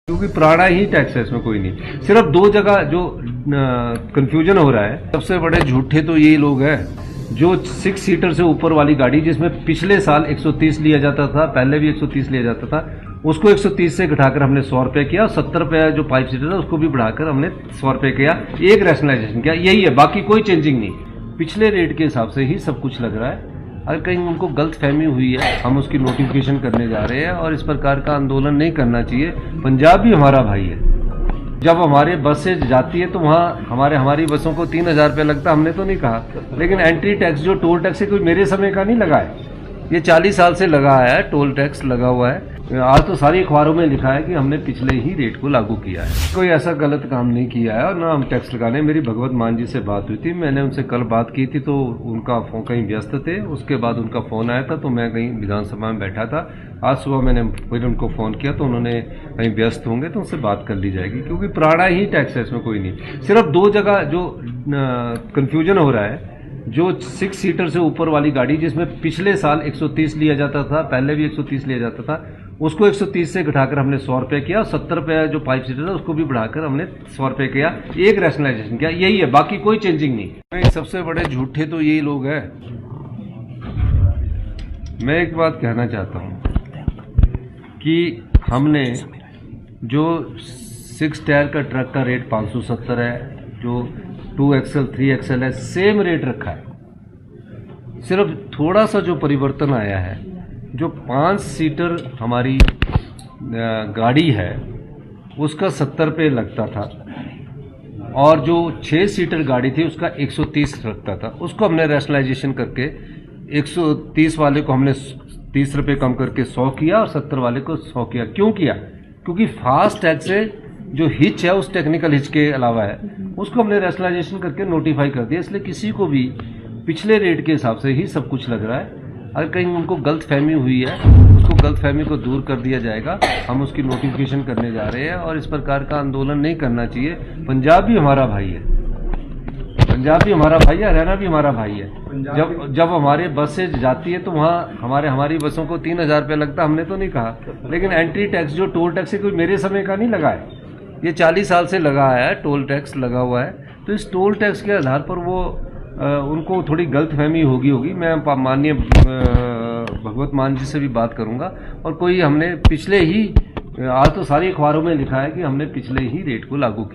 क्योंकि पुराना ही टैक्स है, इसमें कोई नहीं। सिर्फ दो जगह जो कंफ्यूजन हो रहा है, सबसे बड़े झूठे तो ये लोग हैं जो 6 सीटर से ऊपर वाली गाड़ी, जिसमें पिछले साल 130 लिया जाता था, पहले भी 130 लिया जाता था, उसको 130 से घटाकर हमने 100 रुपये किया। 70 रुपये जो 5 सीटर है उसको भी बढ़ाकर हमने 100 रुपये किया। एक रैशनलाइजेशन किया, यही है, बाकी कोई चेंजिंग नहीं। पिछले रेट के हिसाब से ही सब कुछ लग रहा है। अगर कहीं उनको गलत फहमी हुई है, हम उसकी नोटिफिकेशन करने जा रहे हैं और इस प्रकार का आंदोलन नहीं करना चाहिए। पंजाब भी हमारा भाई है। जब हमारे बस से जाती है तो वहाँ हमारी बसों को 3000 रुपये लगता, हमने तो नहीं कहा, लेकिन एंट्री टैक्स जो टोल टैक्स है कोई मेरे समय का नहीं लगा है, ये 40 साल से लगा है, टोल टैक्स लगा हुआ है। आज तो सारी अखबारों में लिखा है कि हमने पिछले ही रेट को लागू किया है। कोई ऐसा गलत काम नहीं किया है और ना हम टैक्स लगाने। मेरी भगवत मान जी से बात हुई थी, मैंने उनसे कल बात की थी तो उनका फोन कहीं व्यस्त थे, उसके बाद उनका फ़ोन आया था तो मैं कहीं विधानसभा में बैठा था। आज सुबह मैंने फिर उनको फ़ोन किया तो उन्होंने कहीं व्यस्त होंगे तो उनसे बात कर ली जाएगी, क्योंकि पुराना ही टैक्स है, इसमें कोई नहीं। सिर्फ दो जगह जो कन्फ्यूजन हो रहा है, जो 6 सीटर से ऊपर वाली गाड़ी, जिसमें पिछले साल 130 लिया जाता था, पहले भी 130 लिया जाता था, उसको 130 से घटाकर हमने 100 रुपये किया। 70 रुपये जो 5 सीटर है उसको भी बढ़ाकर हमने 100 रुपये किया। एक रैशनलाइजेशन किया, यही है, बाकी कोई चेंजिंग नहीं। सबसे बड़े झूठे तो यही लोग हैं। मैं एक बात कहना चाहता हूँ कि हमने जो 6 टायर का ट्रक का रेट 570 है, जो 2XL 3XL है, सेम रेट रखा है। सिर्फ थोड़ा सा जो परिवर्तन आया है, जो 5 सीटर हमारी गाड़ी है उसका 70 रुपये लगता था और जो 6 सीटर गाड़ी थी उसका 130 लगता था। उसको हमने रैशनलाइजेशन करके 130 वाले को हमने 30 रुपये कम करके 100 किया और 70 वाले को 100 किया। क्यों किया? क्योंकि फास्ट टैग से जो हिच है उस टेक्निकल हिच के अलावा है, उसको हमने रैशनलाइजेशन करके नोटिफाई कर दिया। इसलिए किसी को भी पिछले रेट के हिसाब से ही सब कुछ लग रहा है। अगर कहीं उनको गलत फहमी हुई है, उसको गलत फहमी को दूर कर दिया जाएगा। हम उसकी नोटिफिकेशन करने जा रहे हैं और इस प्रकार का आंदोलन नहीं करना चाहिए। पंजाब भी हमारा भाई है, पंजाब भी हमारा भाई है, हरियाणा भी हमारा भाई है। जब हमारे बस से जाती है तो वहाँ हमारी बसों को 3000 रुपये लगता, हमने तो नहीं कहा, लेकिन एंट्री टैक्स जो टोल टैक्स है कोई मेरे समय का नहीं लगा है, ये 40 साल से लगा है, टोल टैक्स लगा हुआ है। तो इस टोल टैक्स के आधार पर वो उनको थोड़ी गलतफहमी होगी। मैं माननीय भगवत मान जी से भी बात करूंगा और कोई हमने पिछले ही, आज तो सारी अखबारों में लिखा है कि हमने पिछले ही रेट को लागू किया।